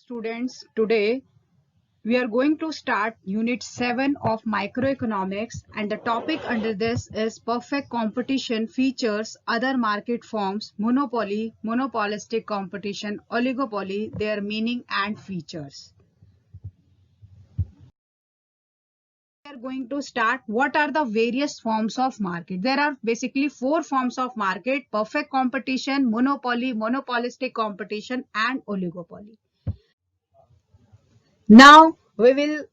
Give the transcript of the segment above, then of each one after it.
students, today we are going to start Unit 7 of Microeconomics, and the topic under this is perfect competition features, other market forms, monopoly, monopolistic competition, oligopoly, their meaning and features. We are going to start what are the various forms of market. There are basically four forms of market: perfect competition, monopoly, monopolistic competition and oligopoly. Now we will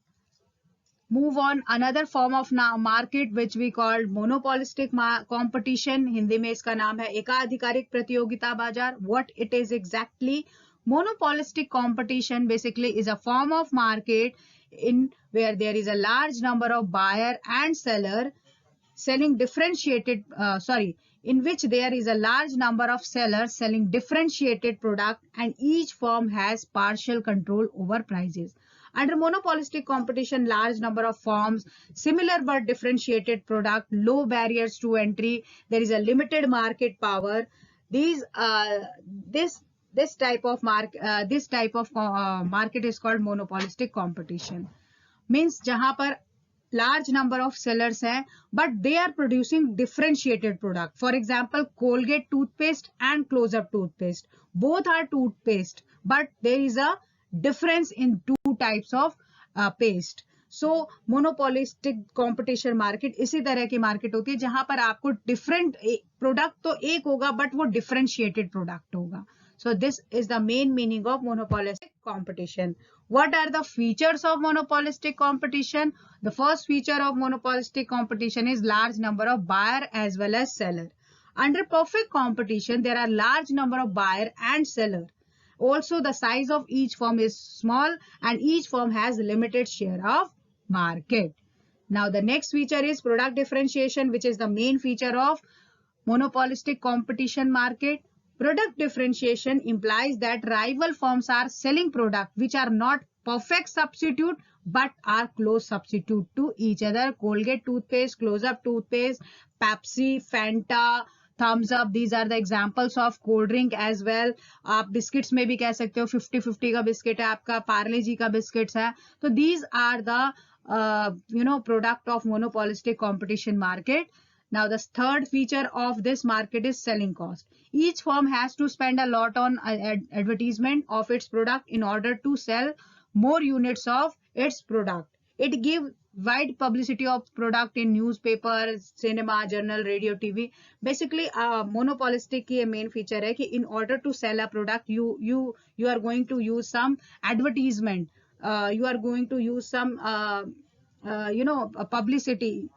move on another form of market which we call monopolistic competition. Hindi में इसका नाम है एकाधिकारिक प्रतियोगिता बाजार. What it is exactly? Monopolistic competition basically is a form of market in where there is a large number of buyer and seller selling in which there is a large number of sellers selling differentiated product and each firm has partial control over prices. Under monopolistic competition, large number of firms, similar but differentiated product, low barriers to entry, there is a limited market power. This type of market is called monopolistic competition. Means जहां पर large number of sellers हैं, but they are producing differentiated product. For example, Colgate toothpaste and Close-Up toothpaste. Both are toothpaste, but there is a difference in two types of paste. So monopolistic competition market इसी तरह की market होती है जहां पर आपको different product तो एक होगा but वो differentiated product होगा. So this is the main meaning of monopolistic competition. What are the features of monopolistic competition? The first feature of monopolistic competition is large number of buyer as well as seller. Under perfect competition, there are large number of buyer and seller. Also, the size of each firm is small and each firm has limited share of market. Now, the next feature is product differentiation, which is the main feature of monopolistic competition market. Product differentiation implies that rival firms are selling products which are not perfect substitute but are close substitute to each other. Colgate toothpaste, Close-Up toothpaste, Pepsi, Fanta, Thumbs Up, these are the examples of cold drink as well. आप biscuits में भी कह सकते हो 50-50 का biscuit है आपका, पार्ले जी का बिस्किट्स है. तो these are the product of monopolistic competition market. Now the third feature of this market is selling cost. Each firm has to spend a lot on advertisement of its product in order to sell more units of its product. It gives wide publicity of product in newspaper, cinema, journal, radio, TV. Basically, monopolistic की main feature है कि in order to sell a product, you are going to use some advertisement. You are going to use some a publicity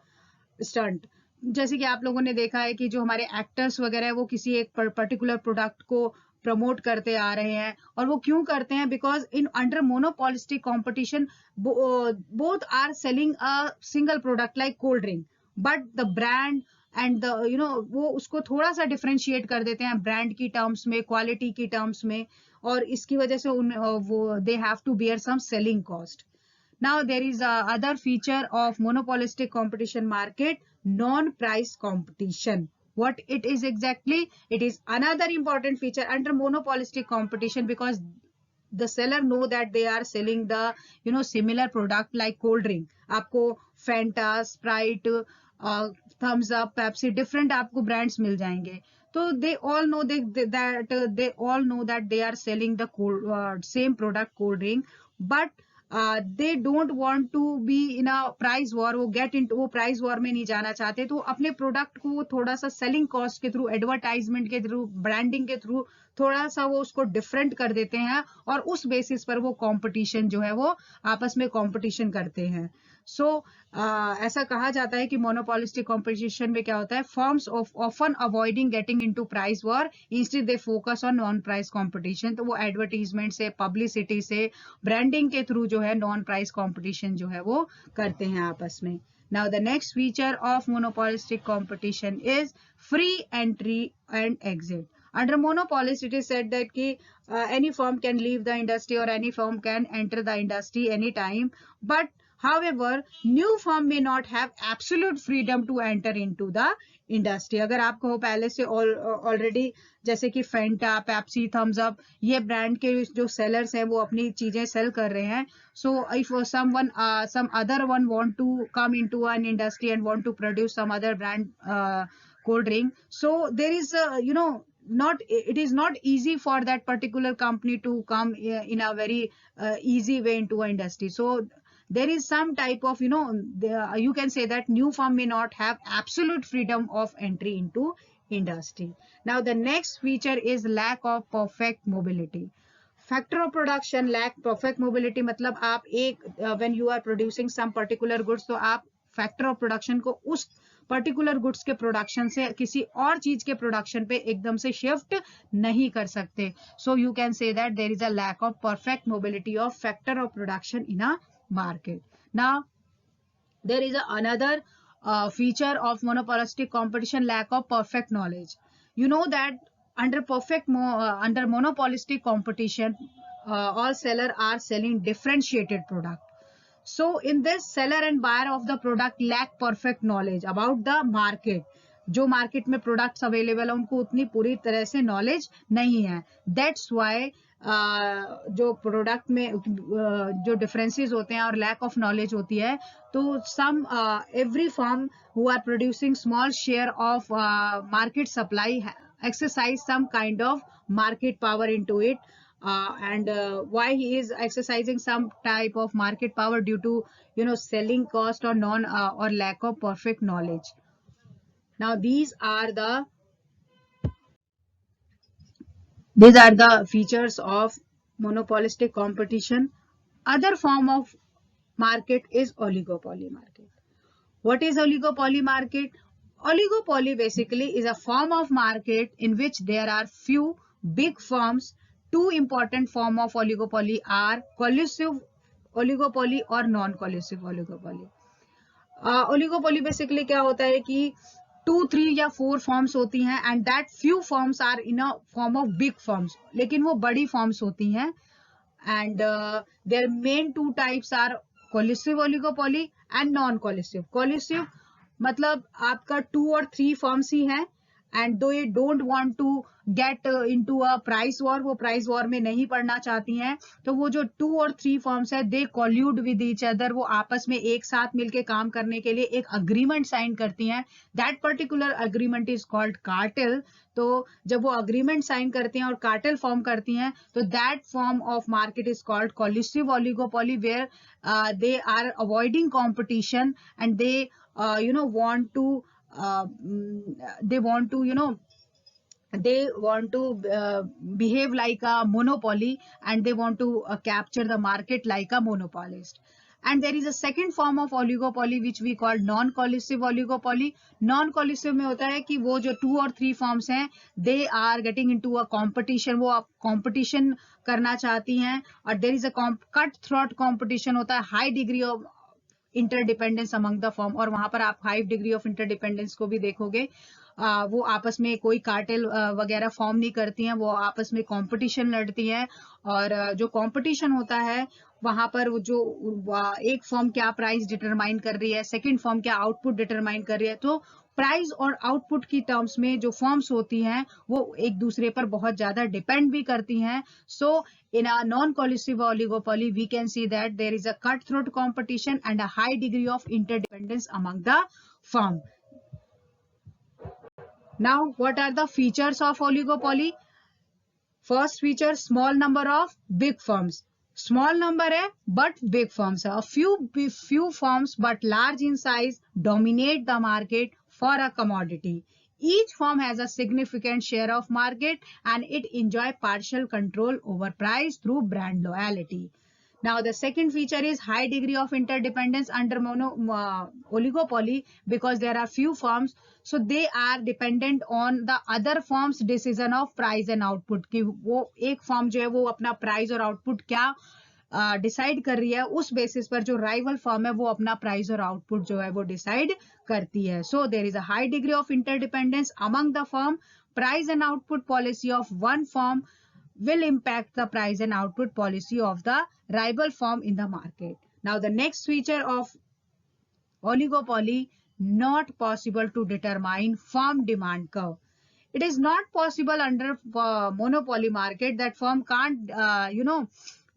stunt. जैसे कि आप लोगों ने देखा है कि जो हमारे एक्टर्स वगैरह है वो किसी एक पर्टिकुलर प्रोडक्ट को प्रमोट करते आ रहे हैं और वो क्यों करते हैं? Because in under monopolistic competition both are selling a single product like cold drink, but the brand and वो उसको थोड़ा सा डिफरेंशिएट कर देते हैं ब्रांड की टर्म्स में, क्वालिटी की टर्म्स में, और इसकी वजह से वो they have to bear some selling cost. Now there is other feature of monopolistic competition market, non-price competition. What it is exactly? It is another important feature under monopolistic competition because the seller know that they are selling the similar product like cold drink. आपको Fanta, Sprite, Thumbs Up, Pepsi, different आपको brands मिल जाएंगे. So they all know that they are selling the same product cold drink, but they don't want to be in a price war. वो price war में नहीं जाना चाहते, तो अपने product को थोड़ा सा सेलिंग कॉस्ट के थ्रू, एडवर्टाइजमेंट के थ्रू, ब्रांडिंग के थ्रू थोड़ा सा वो उसको डिफरेंट कर देते हैं और उस बेसिस पर वो कंपटीशन जो है वो आपस में कंपटीशन करते हैं. सो ऐसा कहा जाता है कि मोनोपोलिस्टिक कंपटीशन में क्या होता है, firms often avoiding getting into price war, instead they focus on non price competition. तो वो एडवर्टीजमेंट से, पब्लिसिटी से, ब्रांडिंग के थ्रू जो है नॉन प्राइस कंपटीशन जो है वो करते हैं आपस में. Now the next feature of monopolistic competition is free entry and exit. Under monopolist, it is said that any firm can leave the industry or any firm can enter the industry anytime. But however, new firm may not have absolute freedom to enter into the industry. अगर आप कहो पहले से already जैसे कि फेंटा, Pepsi, Thums up, ये brand के जो सेलर्स हैं वो अपनी चीजें सेल कर रहे हैं. So if some other one want to come into an industry and want to produce some other brand cold drink, so there is not, it is not easy for that particular company to come in a very easy way into an industry. So there is some type of, you can say that new firm may not have absolute freedom of entry into industry. Now the next feature is lack of perfect mobility. Factor of production lack perfect mobility, मतलब आप एक when you are producing some particular goods, तो आप factor of production को उस particular goods के production से किसी और चीज के प्रोडक्शन पे एकदम से शिफ्ट नहीं कर सकते. So you can say that there is a lack of perfect mobility of factor of production in a market. Now there is another feature of monopolistic competition, lack of perfect knowledge. You know that under monopolistic competition, all seller are selling differentiated product. So in this, seller and buyer of the product lack perfect knowledge about the market. जो market में products available है उनको उतनी पूरी तरह से knowledge नहीं है. दैट्स वाई जो प्रोडक्ट में जो डिफरेंसेस होते हैं और लैक ऑफ नॉलेज होती है, तो some every firm who are producing small share of market supply exercise some kind of market power into it, and why he is exercising some type of market power due to selling cost or non or lack of perfect knowledge. Now these are the features of monopolistic competition. Other form of market is oligopoly market. What is oligopoly market? Oligopoly basically is a form of market in which there are few big firms. Two important form of oligopoly are collusive oligopoly or non-collusive oligopoly. Oligopoly basically क्या होता है कि 2, 3 या 4 forms होती हैं and that few forms are in a form of big forms, लेकिन वो बड़ी फॉर्म्स होती हैं. And their main 2 types are collusive oligopoly and non collusive. Collusive मतलब आपका 2 और 3 फॉर्म्स ही हैं and though they don't want to get into a price war, वो प्राइस वॉर में नहीं पड़ना चाहती हैं, तो वो जो 2 और 3 फॉर्म्स है दे कॉल्यूड विद ईच अदर, वो आपस में एक साथ मिलके काम करने के लिए एक अग्रीमेंट साइन करती हैं. That particular agreement is called cartel. तो जब वो अग्रीमेंट साइन करती हैं और कार्टेल फॉर्म करती हैं, तो that form of market is called collusive oligopoly, where they are avoiding competition and they want to they want to behave like a monopoly, and they want to capture the market like a monopolist. And there is a second form of oligopoly which we call non-collusive oligopoly. Non-collusive में होता है कि वो जो 2 और 3 forms हैं they are getting into a competition, वो competition करना चाहती हैं, और there is a cut throat competition होता है, high degree of interdependence among the form, और वहां पर आप 5 डिग्री ऑफ इंटरडिपेंडेंस को भी देखोगे. वो आपस में कोई कार्टेल वगैरह फॉर्म नहीं करती हैं, वो आपस में कंपटीशन लड़ती हैं, और जो कंपटीशन होता है वहां पर वो जो एक फॉर्म क्या प्राइस डिटरमाइन कर रही है, सेकंड फॉर्म क्या आउटपुट डिटरमाइन कर रही है, तो प्राइस और आउटपुट की टर्म्स में जो फॉर्म्स होती हैं वो एक दूसरे पर बहुत ज्यादा डिपेंड भी करती हैं. सो in a non-collusive oligopoly, we can see that there is a cutthroat competition and a high degree of interdependence among the firm. Now, what are the features of oligopoly? First feature, small number of big firms. Small number है but big firms है. A few firms but large in size dominate the market for a commodity. Each firm has a significant share of market and it enjoy partial control over price through brand loyalty. Now the second feature is high degree of interdependence under oligopoly, because there are few firms, so they are dependent on the other firms decision of price and output, कि वो एक firm जो है वो अपना price और output क्या decide कर रही है, उस बेसिस पर जो राइवल फर्म है वो अपना प्राइस और आउटपुट जो है वो डिसाइड करती है. So there is a high degree of interdependence among the firm. Price and output policy of one firm will impact the price and output policy of the rival firm in the market. Now the next feature of oligopoly, not possible to determine firm demand curve. It is not possible under monopoly market that firm can't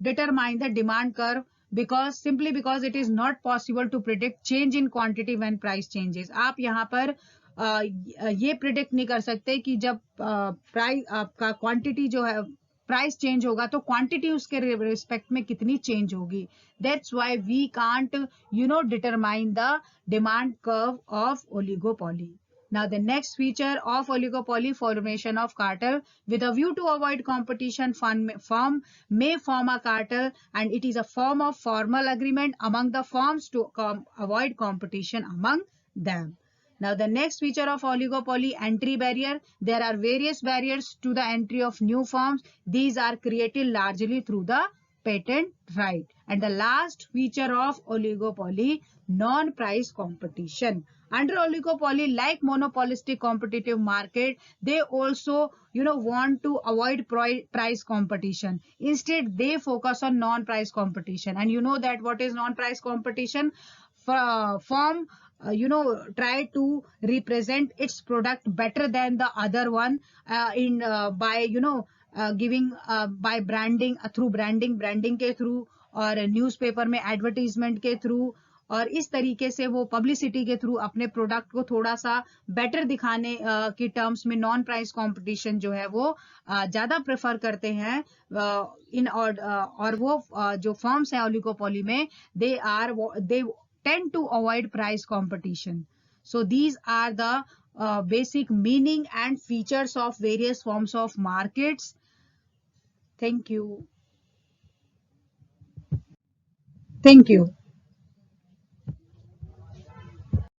determine the demand curve, because simply because it is not possible to predict change in quantity when price changes. आप यहाँ पर ये predict नहीं कर सकते कि जब price आपका क्वांटिटी जो है प्राइस चेंज होगा तो क्वांटिटी उसके रिस्पेक्ट में कितनी चेंज होगी. That's why we can't determine the demand curve of oligopoly. Now, the next feature of oligopoly, formation of cartel. With a view to avoid competition, firm may form a cartel, and it is a form of formal agreement among the firms to avoid competition among them. Now, the next feature of oligopoly, entry barrier. There are various barriers to the entry of new firms. These are created largely through the patent right. And the last feature of oligopoly, non-price competition. Under oligopoly, like monopolistic competitive market, they also want to avoid price competition. Instead, they focus on non-price competition. And you know that what is non-price competition? Firm try to represent its product better than the other one in by giving by branding, through branding के through, और newspaper में advertisement के through, और इस तरीके से वो publicity के थ्रू अपने प्रोडक्ट को थोड़ा सा बेटर दिखाने की टर्म्स में नॉन प्राइस कंपटीशन जो है वो ज्यादा प्रेफर करते हैं. और वो जो फर्म्स हैं ओलिगोपोली में, दे tend to avoid price competition. So these are the basic meaning and features of various forms of markets. Thank you. Thank you.